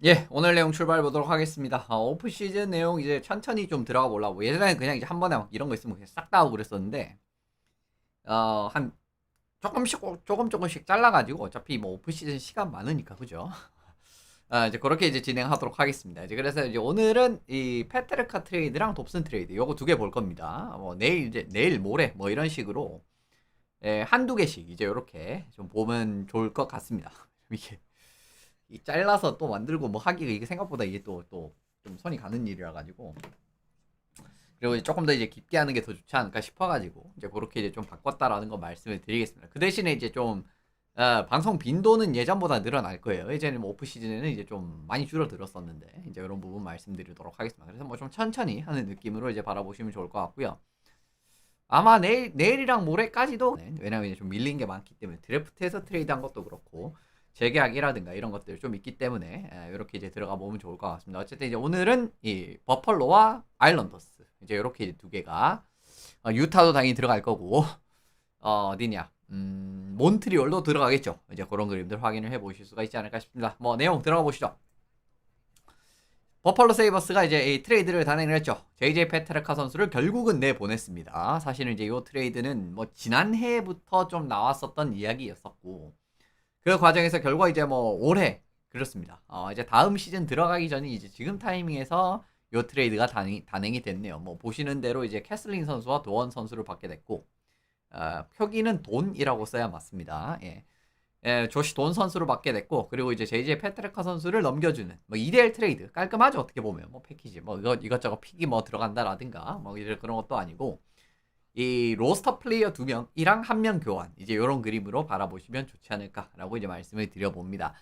예, 오늘 내용 출발해 보도록 하겠습니다. 오프 시즌 내용 이제 천천히 좀 들어가 보려고. 예전에 그냥 이제 한 번에 막 이런 거 있으면 그냥 싹 다 하고 그랬었는데, 한 조금씩 잘라가지고 어차피 뭐 오프 시즌 시간 많으니까, 그죠? 이제 그렇게 이제 진행하도록 하겠습니다. 이제 그래서 이제 오늘은 이 페테르카 트레이드랑 dob슨 트레이드 요거 두 개 볼 겁니다. 뭐 내일 모레 뭐 이런 식으로 한두 개씩 이제 요렇게 좀 보면 좋을 것 같습니다. 이게 이 잘라서 또 만들고 뭐 하기가 이게 생각보다 이게 또 좀 손이 가는 일이라 가지고, 그리고 이제 조금 더 이제 깊게 하는 게 더 좋지 않을까 싶어가지고 이제 그렇게 이제 좀 바꿨다라는 거 말씀을 드리겠습니다. 그 대신에 이제 좀 방송 빈도는 예전보다 늘어날 거예요. 예전에 뭐 오프 시즌에는 이제 좀 많이 줄어들었었는데 이제 이런 부분 말씀드리도록 하겠습니다. 그래서 뭐 좀 천천히 하는 느낌으로 이제 바라보시면 좋을 것 같고요. 아마 내일이랑 모레까지도, 왜냐면 이제 좀 밀린 게 많기 때문에 드래프트에서 트레이드한 것도 그렇고 재계약이라든가 이런 것들 좀 있기 때문에 이렇게 이제 들어가 보면 좋을 것 같습니다. 어쨌든 이제 오늘은 이 버펄로와 아일랜더스 이제 이렇게 이제 두 개가, 유타도 당연히 들어갈 거고, 어디냐, 몬트리올도 들어가겠죠. 이제 그런 그림들 확인을 해 보실 수가 있지 않을까 싶습니다. 뭐 내용 들어가 보시죠. 버펄로 세이버스가 이제 이 트레이드를 단행을 했죠. JJ 페테르카 선수를 결국은 내보냈습니다. 사실은 이제 이 트레이드는 뭐 지난해부터 좀 나왔었던 이야기였었고, 그 과정에서 결과 이제 뭐 올해 그렇습니다. 이제 다음 시즌 들어가기 전에 이제 지금 타이밍에서 요 트레이드가 단행이 됐네요. 뭐 보시는 대로 이제 캐슬린 선수와 도원 선수를 받게 됐고, 표기는 돈이라고 써야 맞습니다. 예. 조시 돈 선수를 받게 됐고, 그리고 이제 JJ 페트레카 선수를 넘겨주는 뭐 2대1 트레이드 깔끔하죠. 어떻게 보면 뭐 패키지 뭐 이것저것 픽이 뭐 들어간다라든가 뭐 이제 그런 것도 아니고, 이 로스터 플레이어 2명이랑 1명 교환 이제 이런 그림으로 바라보시면 좋지 않을까라고 이제 말씀을 드려봅니다.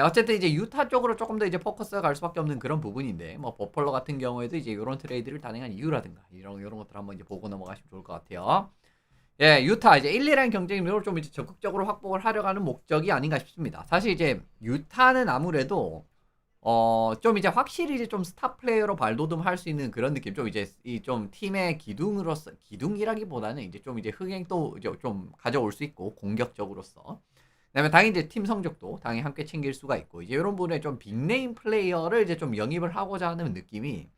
어쨌든 이제 유타 쪽으로 조금 더 이제 포커스가 갈 수밖에 없는 그런 부분인데, 뭐 버펄러 같은 경우에도 이제 이런 트레이드를 단행한 이유라든가 이런 것들 한번 이제 보고 넘어가시면 좋을 것 같아요. 예, 유타 이제 1, 2라인 경쟁력을 좀 이제 적극적으로 확보를 하려고 하는 목적이 아닌가 싶습니다. 사실 이제 유타는 아무래도 좀 이제 확실히 이제 좀 스타 플레이어로 발돋움할 수 있는 그런 느낌, 좀 이제 이 좀 팀의 기둥으로서, 기둥이라기보다는 이제 좀 이제 흥행도 이제 좀 가져올 수 있고 공격적으로서, 그다음에 당연히 이제 팀 성적도 당연히 함께 챙길 수가 있고, 이제 이런 부분에 좀 빅네임 플레이어를 이제 좀 영입을 하고자 하는 느낌이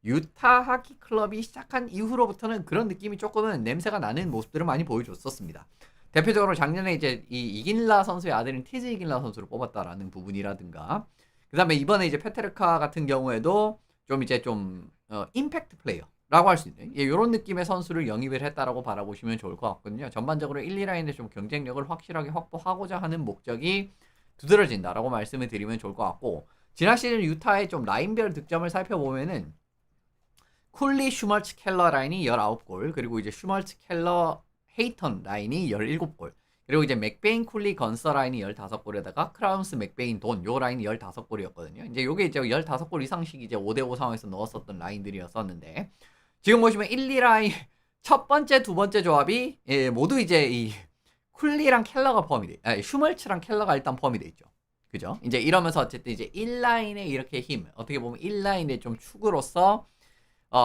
유타 하키 클럽이 시작한 이후로부터는 그런 느낌이 조금은 냄새가 나는 모습들을 많이 보여줬었습니다. 대표적으로 작년에 이제 이 이긴라 선수의 아들인 티즈 이긴라 선수를 뽑았다라는 부분이라든가, 그 다음에 이번에 이제 페테르카 같은 경우에도 좀 이제 좀 임팩트 플레이어라고 할 수 있는 이런 느낌의 선수를 영입을 했다라고 바라보시면 좋을 것 같거든요. 전반적으로 1, 2라인에 좀 경쟁력을 확실하게 확보하고자 하는 목적이 두드러진다라고 말씀을 드리면 좋을 것 같고, 지난 시즌 유타의 좀 라인별 득점을 살펴보면은 쿨리 슈멀츠 켈러 라인이 19골, 그리고 이제 슈멀츠 켈러 헤이턴 라인이 17골, 그리고 이제 맥베인 쿨리 건서 라인이 15골에다가 크라운스 맥베인 돈 요 라인이 15골이었거든요. 이제 요게 이제 15골 이상씩 이제 5대5 상황에서 넣었었던 라인들이었었는데, 지금 보시면 1, 2라인 첫 번째, 두 번째 조합이 모두 이제 이 쿨리랑 켈러가 포함이 돼, 슈멀츠랑 켈러가 일단 포함이 돼 있죠. 그죠? 이제 이러면서 어쨌든 이제 1라인의 이렇게 힘, 어떻게 보면 1라인의 좀 축으로서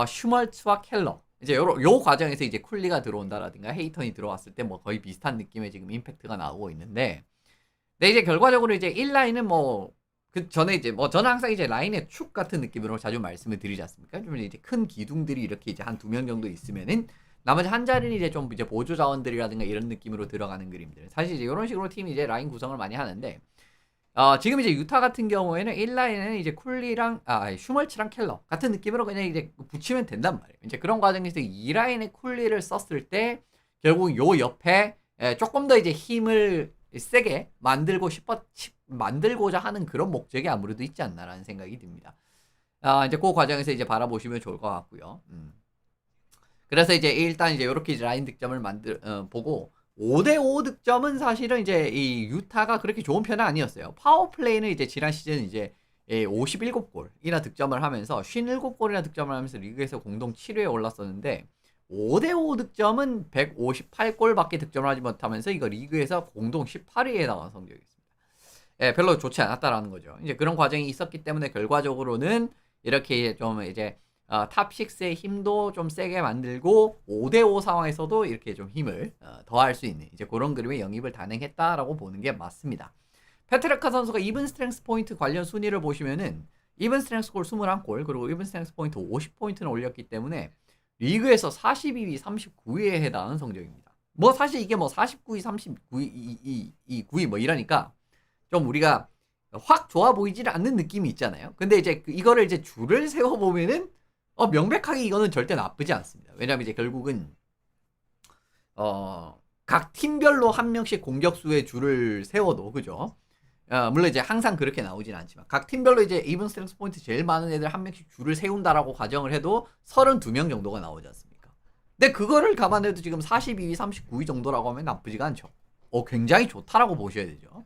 슈멀츠와 켈러 이제 요 과정에서 이제 쿨리가 들어온다라든가 헤이턴이 들어왔을 때 뭐 거의 비슷한 느낌의 지금 임팩트가 나오고 있는데, 근데 이제 결과적으로 이제 1라인은 뭐 그 전에 이제 뭐 저는 항상 이제 라인의 축 같은 느낌으로 자주 말씀을 드리지 않습니까? 좀 이제 큰 기둥들이 이렇게 이제 한 2명 정도 있으면은 나머지 한 자리는 이제 좀 이제 보조 자원들이라든가 이런 느낌으로 들어가는 그림들, 사실 이제 이런 식으로 팀이 이제 라인 구성을 많이 하는데, 지금 이제 유타 같은 경우에는 1라인에는 이제 쿨리랑 슈멀츠랑 켈러 같은 느낌으로 그냥 이제 붙이면 된단 말이에요. 이제 그런 과정에서 2라인의 쿨리를 썼을 때 결국 요 옆에 조금 더 이제 힘을 세게 만들고자 하는 그런 목적이 아무래도 있지 않나라는 생각이 듭니다. 이제 그 과정에서 이제 바라보시면 좋을 것 같고요. 그래서 이제 일단 이제 이렇게 라인 득점을 보고, 5대5 득점은 사실은 이제 이 유타가 그렇게 좋은 편은 아니었어요. 파워플레이는 이제 지난 시즌 이제 57골이나 득점을 하면서 57골이나 득점을 하면서 리그에서 공동 7위에 올랐었는데, 5대5 득점은 158골밖에 득점을 하지 못하면서 이거 리그에서 공동 18위에 나온 성적이었습니다. 별로 좋지 않았다라는 거죠. 이제 그런 과정이 있었기 때문에 결과적으로는 이렇게 좀 이제 탑6의 힘도 좀 세게 만들고 5대5 상황에서도 이렇게 좀 힘을 더할 수 있는 이제 그런 그림의 영입을 단행했다라고 보는 게 맞습니다. 페트레카 선수가 이븐 스트렝스 포인트 관련 순위를 보시면은 이븐 스트렝스 골 21골 그리고 이븐 스트렝스 포인트 50포인트는 올렸기 때문에 리그에서 42위, 39위에 해당하는 성적입니다. 뭐 사실 이게 뭐 49위, 39위, 9위 뭐 이러니까 좀 우리가 확 좋아 보이지는 않는 느낌이 있잖아요. 근데 이제 이거를 이제 줄을 세워 보면은 명백하게 이거는 절대 나쁘지 않습니다. 왜냐면 이제 결국은 각 팀별로 한 명씩 공격수의 줄을 세워도 그죠? 물론 이제 항상 그렇게 나오진 않지만 각 팀별로 이제 이븐 스트렝스 포인트 제일 많은 애들 한 명씩 줄을 세운다라고 가정을 해도 32명 정도가 나오지 않습니까? 근데 그거를 감안해도 지금 42위, 39위 정도라고 하면 나쁘지가 않죠. 굉장히 좋다라고 보셔야 되죠.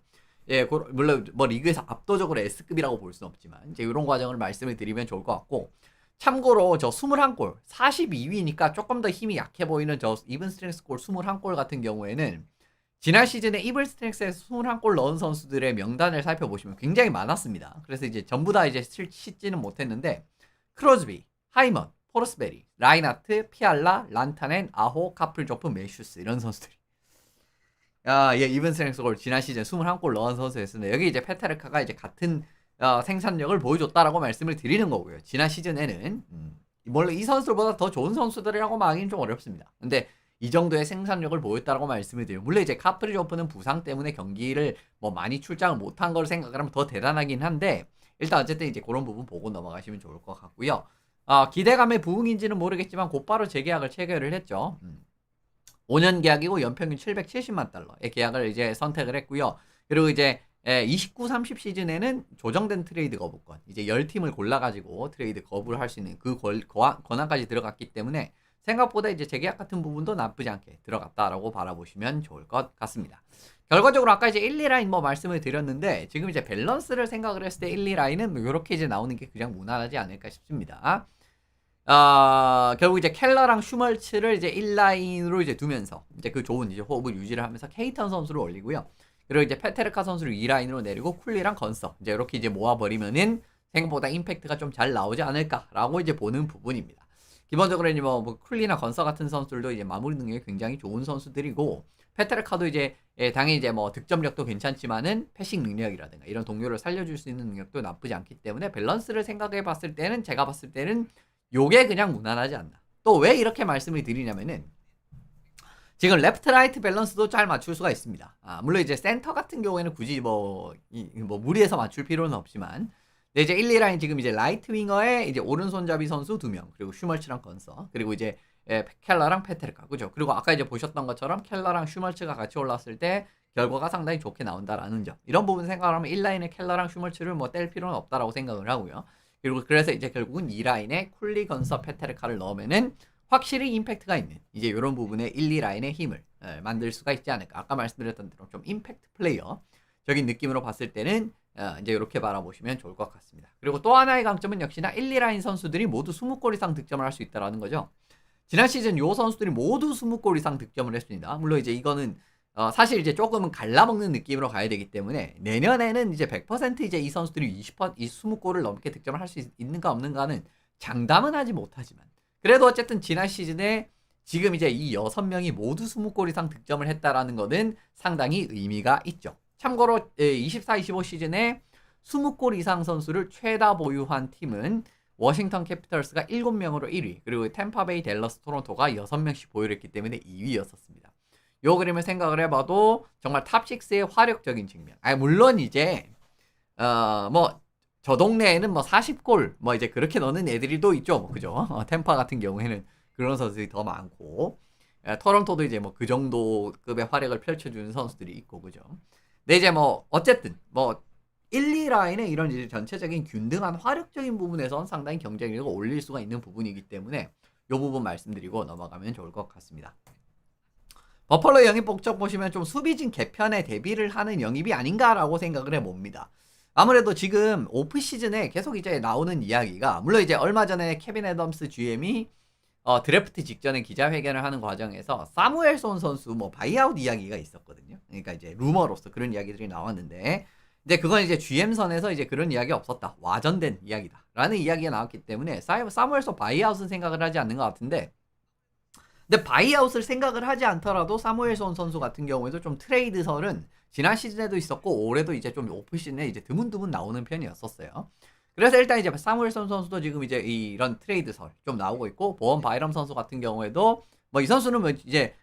예, 물론 뭐 리그에서 압도적으로 S급이라고 볼 수는 없지만 이제 이런 과정을 말씀을 드리면 좋을 것 같고, 참고로 저 21골 42위니까 조금 더 힘이 약해 보이는 저 이븐 스트렝스 골 21골 같은 경우에는 지난 시즌에 이븐 스트렝스에서 21골 넣은 선수들의 명단을 살펴보시면 굉장히 많았습니다. 그래서 이제 전부 다 이제 씻지는 못했는데 크로즈비, 하이먼, 포르스베리, 라인하트, 피알라, 란타넨, 아호, 카플조프, 메슈스 이런 선수들이 예, 이븐 스트렝스 골 지난 시즌 21골 넣은 선수였습니다. 여기 이제 페테르카가 이제 같은 생산력을 보여줬다라고 말씀을 드리는 거고요. 지난 시즌에는 물론 이 선수들보다 더 좋은 선수들이라고 말하기는 좀 어렵습니다. 근데 이 정도의 생산력을 보였다라고 말씀을 드려요. 물론 이제 카프리조프는 부상 때문에 경기를 뭐 많이 출장을 못한 걸 생각을 하면 더 대단하긴 한데, 일단 어쨌든 이제 그런 부분 보고 넘어가시면 좋을 것 같고요. 기대감의 부응인지는 모르겠지만 곧바로 재계약을 체결을 했죠. 5년 계약이고 연평균 770만 달러의 계약을 이제 선택을 했고요. 그리고 이제 29-30 시즌에는 조정된 트레이드 거부권, 이제 10팀을 골라가지고 트레이드 거부를 할 수 있는 그 권한까지 들어갔기 때문에 생각보다 이제 재계약 같은 부분도 나쁘지 않게 들어갔다라고 바라보시면 좋을 것 같습니다. 결과적으로 아까 이제 1, 2라인 뭐 말씀을 드렸는데, 지금 이제 밸런스를 생각을 했을 때 1, 2라인은 이렇게 이제 나오는 게 그냥 무난하지 않을까 싶습니다. 결국 이제 켈러랑 슈멀츠를 이제 1라인으로 이제 두면서 이제 그 좋은 이제 호흡을 유지를 하면서 케이턴 선수를 올리고요. 그리고 이제 페테르카 선수를 2라인으로 내리고 쿨리랑 건서 이제 이렇게 이제 모아버리면은 생각보다 임팩트가 좀 잘 나오지 않을까라고 이제 보는 부분입니다. 기본적으로 이제 뭐 쿨리나 건서 같은 선수들도 이제 마무리 능력이 굉장히 좋은 선수들이고, 페테르카도 이제 당연히 이제 뭐 득점력도 괜찮지만은 패싱 능력이라든가 이런 동료를 살려줄 수 있는 능력도 나쁘지 않기 때문에 밸런스를 생각해 봤을 때는 제가 봤을 때는 요게 그냥 무난하지 않나. 또 왜 이렇게 말씀을 드리냐면은 지금 레프트 라이트 밸런스도 잘 맞출 수가 있습니다. 물론 이제 센터 같은 경우에는 굳이 뭐 무리해서 맞출 필요는 없지만, 이제 1, 2라인 지금 이제 라이트 윙어에 이제 오른손잡이 선수 2명, 그리고 슈멀츠랑 건서, 그리고 이제 켈러랑 페테르카, 그죠? 그리고 아까 이제 보셨던 것처럼 켈러랑 슈멀츠가 같이 올랐을 때 결과가 상당히 좋게 나온다라는 점. 이런 부분 생각을 하면 1라인에 켈러랑 슈멀츠를 뭐 뗄 필요는 없다라고 생각을 하고요. 그리고 그래서 이제 결국은 2라인에 쿨리, 건서, 페테르카를 넣으면은 확실히 임팩트가 있는 이제 이런 부분에 1, 2라인의 힘을 만들 수가 있지 않을까. 아까 말씀드렸던 대로 좀 임팩트 플레이어적인 느낌으로 봤을 때는 이제 이렇게 바라보시면 좋을 것 같습니다. 그리고 또 하나의 강점은 역시나 1, 2라인 선수들이 모두 20골 이상 득점을 할 수 있다는 거죠. 지난 시즌 요 선수들이 모두 20골 이상 득점을 했습니다. 물론 이제 이거는 사실 이제 조금은 갈라먹는 느낌으로 가야 되기 때문에 내년에는 이제 100% 이제 이 선수들이 20골을 넘게 득점을 할 수 있는가 없는가는 장담은 하지 못하지만, 그래도 어쨌든 지난 시즌에 지금 이제 이 6명이 모두 20골 이상 득점을 했다라는 것은 상당히 의미가 있죠. 참고로 24-25 시즌에 20골 이상 선수를 최다 보유한 팀은 워싱턴 캐피털스가 7명으로 1위, 그리고 템파베이, 댈러스, 토론토가 6명씩 보유를 했기 때문에 2위였었습니다. 요 그림을 생각을 해봐도 정말 탑6의 화력적인 측면. 물론 이제 뭐 저 동네에는 뭐 40골 뭐 이제 그렇게 넣는 애들이 또 있죠, 뭐 그죠? 템파 같은 경우에는 그런 선수들이 더 많고, 토론토도 이제 뭐 그 정도 급의 화력을 펼쳐주는 선수들이 있고, 그죠? 근데 이제 뭐 어쨌든 뭐 1, 2라인의 이런 이제 전체적인 균등한 화력적인 부분에선 상당히 경쟁력을 올릴 수가 있는 부분이기 때문에 요 부분 말씀드리고 넘어가면 좋을 것 같습니다. 버펄러 영입 목적 보시면 좀 수비진 개편에 대비를 하는 영입이 아닌가라고 생각을 해봅니다. 아무래도 지금 오프 시즌에 계속 이제 나오는 이야기가, 물론 이제 얼마 전에 케빈 애덤스 GM이 드래프트 직전에 기자회견을 하는 과정에서 사무엘손 선수 뭐 바이아웃 이야기가 있었거든요. 그러니까 이제 루머로서 그런 이야기들이 나왔는데, 이제 그건 이제 GM선에서 이제 그런 이야기 없었다, 와전된 이야기다 라는 이야기가 나왔기 때문에 사무엘손 바이아웃은 생각을 하지 않는 것 같은데, 근데 바이아웃을 생각을 하지 않더라도 사무엘손 선수 같은 경우에도 좀 트레이드설은 지난 시즌에도 있었고 올해도 이제 좀 오프 시즌에 이제 드문드문 나오는 편이었었어요. 그래서 일단 이제 사무엘son 선수도 지금 이제 이런 트레이드설 좀 나오고 있고 보원 바이럼 선수 같은 경우에도 뭐 이 선수는 뭐 이제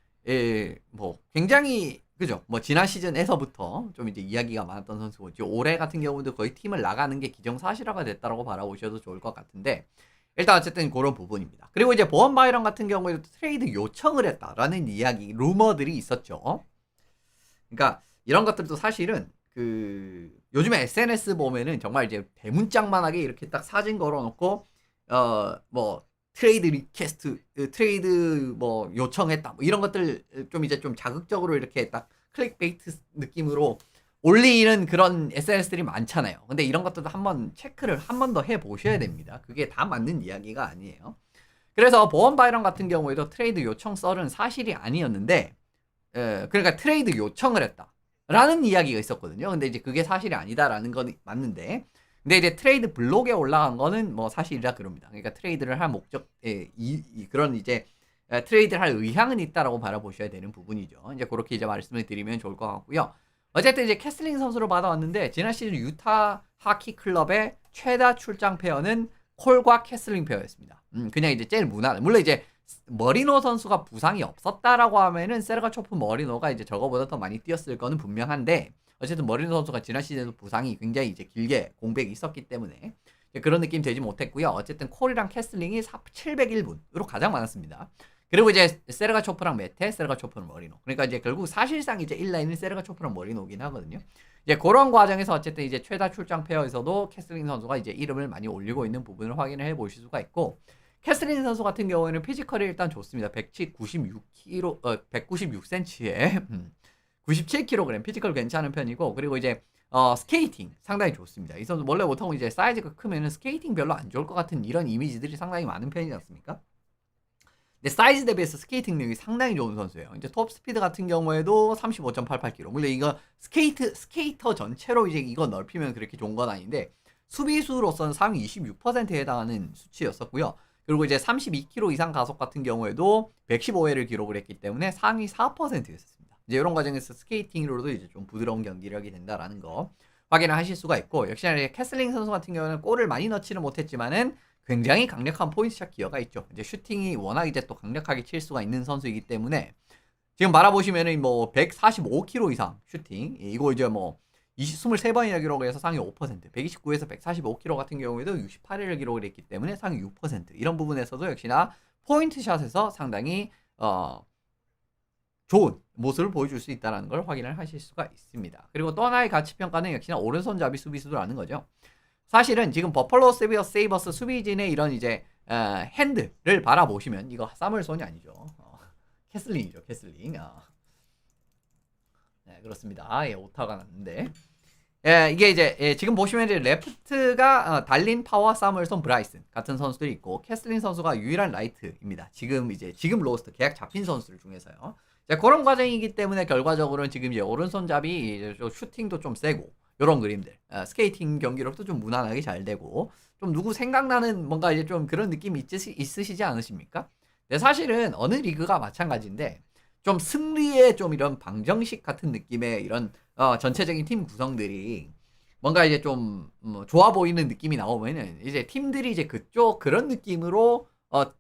뭐 굉장히 그죠? 뭐 지난 시즌에서부터 좀 이제 이야기가 많았던 선수고 이제 올해 같은 경우도 거의 팀을 나가는 게 기정사실화가 됐다라고 바라보셔도 좋을 것 같은데 일단 어쨌든 그런 부분입니다. 그리고 이제 보원 바이런 같은 경우에도 트레이드 요청을 했다라는 이야기, 루머들이 있었죠. 그러니까 이런 것들도 사실은 그 요즘에 SNS 보면은 정말 이제 대문짝만하게 이렇게 딱 사진 걸어놓고 뭐 트레이드 리퀘스트, 트레이드 뭐 요청했다 뭐 이런 것들 좀 이제 좀 자극적으로 이렇게 딱 클릭베이트 느낌으로 올리는 그런 SNS들이 많잖아요. 근데 이런 것들도 한번 체크를 한 번 더 해보셔야 됩니다. 그게 다 맞는 이야기가 아니에요. 그래서 보원 바이런 같은 경우에도 트레이드 요청 썰은 사실이 아니었는데 그러니까 트레이드 요청을 했다 라는 이야기가 있었거든요. 근데 이제 그게 사실이 아니다라는 건 맞는데 근데 이제 트레이드 블록에 올라간 거는 뭐 사실이라 그럽니다. 그러니까 트레이드를 할 목적 그런 이제 트레이드를 할 의향은 있다라고 바라보셔야 되는 부분이죠. 이제 그렇게 이제 말씀을 드리면 좋을 것 같고요. 어쨌든 이제 캐슬링 선수로 받아왔는데 지난 시즌 유타 하키 클럽의 최다 출장 페어는 콜과 캐슬링 페어였습니다. 그냥 이제 제일 무난. 물론 이제 머리노 선수가 부상이 없었다라고 하면은 세르가초프 머리노가 이제 저거보다 더 많이 뛰었을 거는 분명한데 어쨌든 머리노 선수가 지난 시즌에도 부상이 굉장히 이제 길게 공백이 있었기 때문에 그런 느낌 되지 못했고요. 어쨌든 콜이랑 캐슬링이 701분으로 가장 많았습니다. 그리고 이제 세르가초프랑 메테, 세르가초프는 머리노. 그러니까 이제 결국 사실상 이제 1라인은 세르가초프랑 머리노긴 하거든요. 이제 그런 과정에서 어쨌든 이제 최다 출장 페어에서도 캐슬링 선수가 이제 이름을 많이 올리고 있는 부분을 확인을 해 보실 수가 있고 캐슬린 선수 같은 경우에는 피지컬이 일단 좋습니다. 196kg, 196cm에 97kg 피지컬 괜찮은 편이고 그리고 이제 스케이팅 상당히 좋습니다. 이 선수 원래 보통 이제 사이즈가 크면은 스케이팅 별로 안 좋을 것 같은 이런 이미지들이 상당히 많은 편이지 않습니까? 근데 사이즈 대비해서 스케이팅력이 상당히 좋은 선수예요. 이제 톱 스피드 같은 경우에도 35.88km. 물론 이거 스케이터 전체로 이제 이거 넓히면 그렇게 좋은 건 아닌데 수비수로서는 상위 26%에 해당하는 수치였었고요. 그리고 이제 32km 이상 가속 같은 경우에도 115회를 기록을 했기 때문에 상위 4%였습니다. 이제 이런 과정에서 스케이팅으로도 이제 좀 부드러운 경기력이 된다라는 거 확인을 하실 수가 있고 역시나 캐슬링 선수 같은 경우는 골을 많이 넣지는 못했지만은 굉장히 강력한 포인트샷 기여가 있죠. 이제 슈팅이 워낙 이제 또 강력하게 칠 수가 있는 선수이기 때문에 지금 바라보시면은 뭐 145km 이상 슈팅 이거 이제 뭐 23번이나 기록을 해서 상위 5%, 129에서 145km 같은 경우에도 68회를 기록을 했기 때문에 상위 6%. 이런 부분에서도 역시나 포인트샷에서 상당히 좋은 모습을 보여줄 수 있다는 걸 확인을 하실 수가 있습니다. 그리고 또 하나의 가치평가는 역시나 오른손잡이 수비수라는 거죠. 사실은 지금 버펄로 세이버스 수비진의 이런 이제 핸드를 바라보시면 이거 사무엘손이 아니죠. 캐슬링이죠. 캐슬링. 네, 그렇습니다. 예, 오타가 났는데. 예, 이게 이제 지금 보시면 이제 레프트가 달린 파워, 사무엘손, 브라이슨 같은 선수들이 있고 캐슬린 선수가 유일한 라이트입니다. 지금 로스트 계약 잡힌 선수들 중에서요. 자, 그런 과정이기 때문에 결과적으로는 지금 이제 오른손잡이 이제 슈팅도 좀 세고 이런 그림들, 스케이팅 경기력도 좀 무난하게 잘 되고 좀 누구 생각나는 뭔가 이제 좀 그런 느낌이 있으시지 않으십니까? 근데 사실은 어느 리그가 마찬가지인데 좀 승리의 좀 이런 방정식 같은 느낌의 이런 전체적인 팀 구성들이 뭔가 이제 좀 좋아 보이는 느낌이 나오면은 이제 팀들이 이제 그런 느낌으로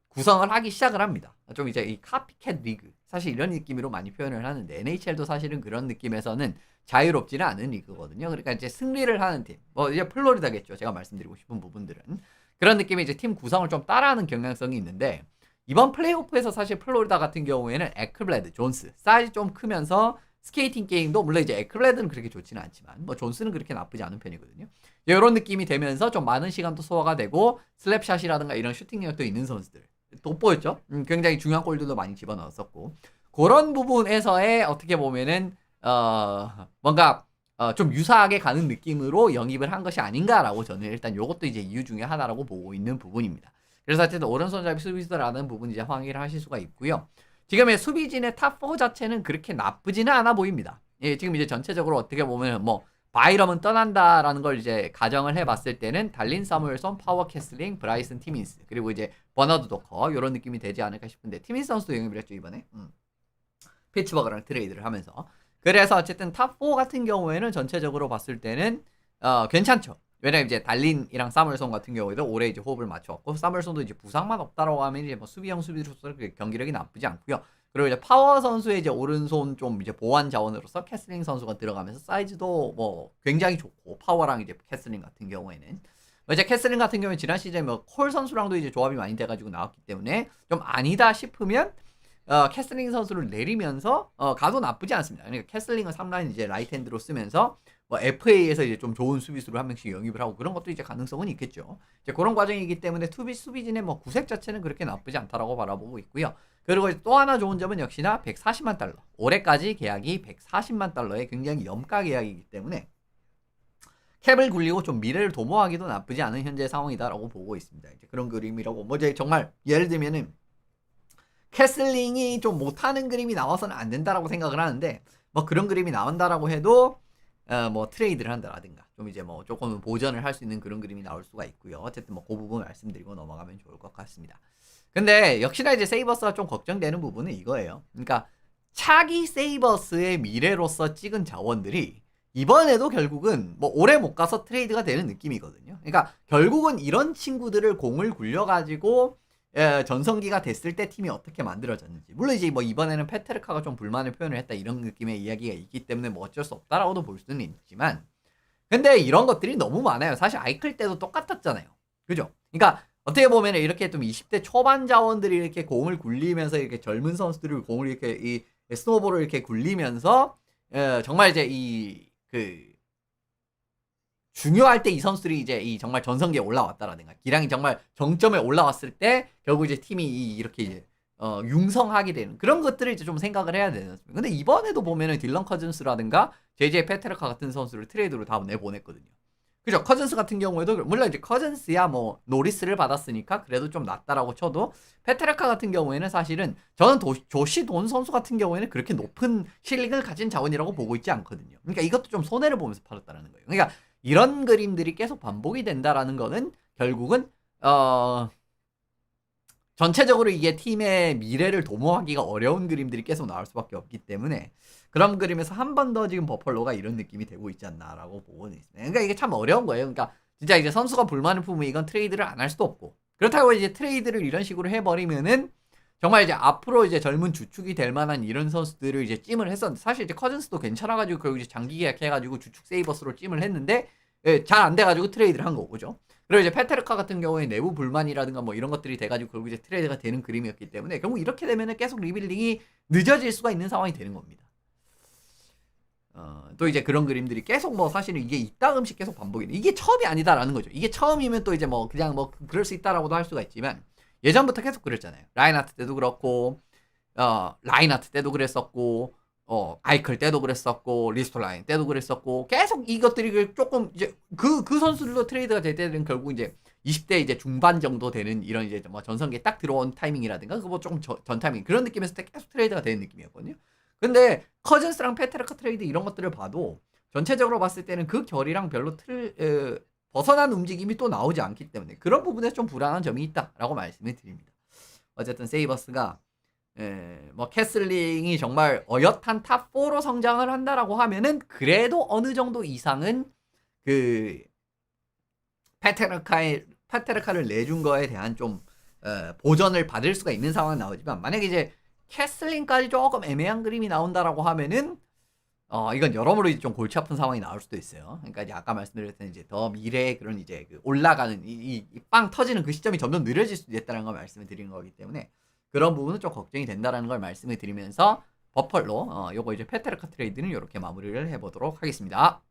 구성을 하기 시작을 합니다. 좀 이제 이 카피캣 리그 사실 이런 느낌으로 많이 표현을 하는데 NHL도 사실은 그런 느낌에서는 자유롭지는 않은 리그거든요. 그러니까 이제 승리를 하는 팀, 뭐 이제 플로리다겠죠. 제가 말씀드리고 싶은 부분들은 그런 느낌의 이제 팀 구성을 좀 따라하는 경향성이 있는데 이번 플레이오프에서 사실 플로리다 같은 경우에는 에클블레드, 존스 사이즈 좀 크면서 스케이팅 게임도 물론 이제 에클블레드는 그렇게 좋지는 않지만 뭐 존스는 그렇게 나쁘지 않은 편이거든요. 이런 느낌이 되면서 좀 많은 시간도 소화가 되고 슬랩샷이라든가 이런 슈팅력도 있는 선수들 돋보였죠. 굉장히 중요한 골들도 많이 집어넣었었고 그런 부분에서의 어떻게 보면은 뭔가 좀 유사하게 가는 느낌으로 영입을 한 것이 아닌가라고 저는 일단 이것도 이제 이유 중에 하나라고 보고 있는 부분입니다. 그래서 하여튼 오른손잡이 수비수라는 부분 이제 확인을 하실 수가 있고요. 지금의 수비진의 탑4 자체는 그렇게 나쁘지는 않아 보입니다. 예, 지금 이제 전체적으로 어떻게 보면 뭐 바이럼은 떠난다라는 걸 이제 가정을 해봤을 때는 달린 사무엘son, 파워 캐슬링, 브라이슨 티민스 그리고 이제 버너드 도커 이런 느낌이 되지 않을까 싶은데 티민스 선수도 영입을 했죠 이번에. 피츠버그랑 트레이드를 하면서 그래서 어쨌든 탑4 같은 경우에는 전체적으로 봤을 때는 괜찮죠. 왜냐면 이제 달린이랑 사물손 같은 경우에도 올해 이제 호흡을 맞춰왔고, 사물손도 이제 부상만 없다라고 하면 이제 뭐 수비형 수비수로서 경기력이 나쁘지 않고요. 그리고 이제 파워 선수의 이제 오른손 좀 이제 보완 자원으로서 캐슬링 선수가 들어가면서 사이즈도 뭐 굉장히 좋고, 파워랑 이제 캐슬링 같은 경우에는 이제 캐슬링 같은 경우에 지난 시즌에 뭐 콜 선수랑도 이제 조합이 많이 돼가지고 나왔기 때문에 좀 아니다 싶으면 캐슬링 선수를 내리면서 가도 나쁘지 않습니다. 그러니까 캐슬링은 3라인 이제 라이트 핸드로 쓰면서 뭐 FA에서 이제 좀 좋은 수비수를 한 명씩 영입을 하고 그런 것도 이제 가능성은 있겠죠. 이제 그런 과정이기 때문에 수비진의 뭐 구색 자체는 그렇게 나쁘지 않다라고 바라보고 있고요. 그리고 또 하나 좋은 점은 역시나 140만 달러. 올해까지 계약이 140만 달러의 굉장히 염가 계약이기 때문에 캡을 굴리고 좀 미래를 도모하기도 나쁘지 않은 현재 상황이다라고 보고 있습니다. 이제 그런 그림이라고 뭐 이제 정말 예를 들면은 캐슬링이 좀 못하는 그림이 나와서는 안 된다라고 생각을 하는데, 뭐 그런 그림이 나온다라고 해도 뭐 트레이드를 한다라든가 좀 이제 뭐 조금 보전을 할 수 있는 그런 그림이 나올 수가 있고요. 어쨌든 뭐 그 부분 말씀드리고 넘어가면 좋을 것 같습니다. 근데 역시나 이제 세이버스가 좀 걱정되는 부분은 이거예요. 그러니까 차기 세이버스의 미래로서 찍은 자원들이 이번에도 결국은 뭐 오래 못 가서 트레이드가 되는 느낌이거든요. 그러니까 결국은 이런 친구들을 공을 굴려가지고 전성기가 됐을 때 팀이 어떻게 만들어졌는지. 물론 이제 뭐 이번에는 페테르카가 좀 불만을 표현을 했다 이런 느낌의 이야기가 있기 때문에 뭐 어쩔 수 없다라고도 볼 수는 있지만, 근데 이런 것들이 너무 많아요. 사실 아이클 때도 똑같았잖아요. 그죠? 그러니까 어떻게 보면 이렇게 좀 20대 초반 자원들이 이렇게 공을 굴리면서 이렇게 젊은 선수들을 공을 이렇게 이 스노볼을 이렇게 굴리면서 정말 이제 중요할 때 이 선수들이 이제 이 정말 전성기에 올라왔다라든가 기량이 정말 정점에 올라왔을 때 결국 이제 팀이 이렇게 이제 융성하게 되는 그런 것들을 이제 좀 생각을 해야 되는. 근데 이번에도 보면은 딜런 커즌스라든가 JJ 페테르카 같은 선수를 트레이드로 다 내보냈거든요. 그죠? 커즌스 같은 경우에도 물론 이제 커즌스야 뭐 노리스를 받았으니까 그래도 좀 낫다라고 쳐도, 페테르카 같은 경우에는 사실은 저는 조시 돈 선수 같은 경우에는 그렇게 높은 실력을 가진 자원이라고 보고 있지 않거든요. 그러니까 이것도 좀 손해를 보면서 팔았다라는 거예요. 그러니까 이런 그림들이 계속 반복이 된다라는 거는 결국은 전체적으로 이게 팀의 미래를 도모하기가 어려운 그림들이 계속 나올 수밖에 없기 때문에 그런 그림에서 한 번 더 지금 버펄로가 이런 느낌이 되고 있지 않나라고 보고는 있습니다. 그러니까 이게 참 어려운 거예요. 그러니까 진짜 이제 선수가 불만을 품으면 이건 트레이드를 안 할 수도 없고, 그렇다고 이제 트레이드를 이런 식으로 해버리면은 정말 이제 앞으로 이제 젊은 주축이 될 만한 이런 선수들을 이제 찜을 했었는데, 사실 이제 커즌스도 괜찮아가지고 결국 이제 장기 계약해가지고 주축 세이버스로 찜을 했는데 잘 안 돼가지고 트레이드를 한 거고, 그죠? 그리고 이제 페테르카 같은 경우에 내부 불만이라든가 뭐 이런 것들이 돼가지고 결국 이제 트레이드가 되는 그림이었기 때문에 결국 이렇게 되면은 계속 리빌딩이 늦어질 수가 있는 상황이 되는 겁니다. 또 이제 그런 그림들이 계속 뭐 사실은 이게 이따금씩 계속 반복이네. 이게 처음이 아니다라는 거죠. 이게 처음이면 또 이제 뭐 그냥 뭐 그럴 수 있다라고도 할 수가 있지만 예전부터 계속 그랬잖아요. 라인하트 때도 그렇고 라인하트 때도 그랬었고 아이클 때도 그랬었고 리스톨라인 때도 그랬었고 계속 이것들이 조금 이제 그 선수들도 트레이드가 될 때는 결국 이제 20대 이제 중반 정도 되는 이런 이제 뭐 전성기에 딱 들어온 타이밍이라든가 그거 뭐 조금 전 타이밍 그런 느낌에서 계속 트레이드가 되는 느낌이었거든요. 근데 커즌스랑 페테르카 트레이드 이런 것들을 봐도 전체적으로 봤을 때는 그 결이랑 별로 벗어난 움직임이 또 나오지 않기 때문에 그런 부분에서 좀 불안한 점이 있다라고 말씀을 드립니다. 어쨌든 세이버스가 뭐 캐슬링이 정말 어엿한 탑4로 성장을 한다라고 하면은 그래도 어느 정도 이상은 그 페테르카를 내준 거에 대한 좀 보전을 받을 수가 있는 상황은 나오지만, 만약에 이제 캐슬링까지 조금 애매한 그림이 나온다라고 하면은 이건 여러모로 좀 골치 아픈 상황이 나올 수도 있어요. 그러니까 이제 아까 말씀드렸던 이제 더 미래의 그런 이제 그 올라가는 이 빵 터지는 그 시점이 점점 느려질 수도 있다는 걸 말씀을 드리는 거기 때문에 그런 부분은 좀 걱정이 된다라는 걸 말씀을 드리면서 버펄로 요거 이제 페테르카 트레이드는 이렇게 마무리를 해보도록 하겠습니다.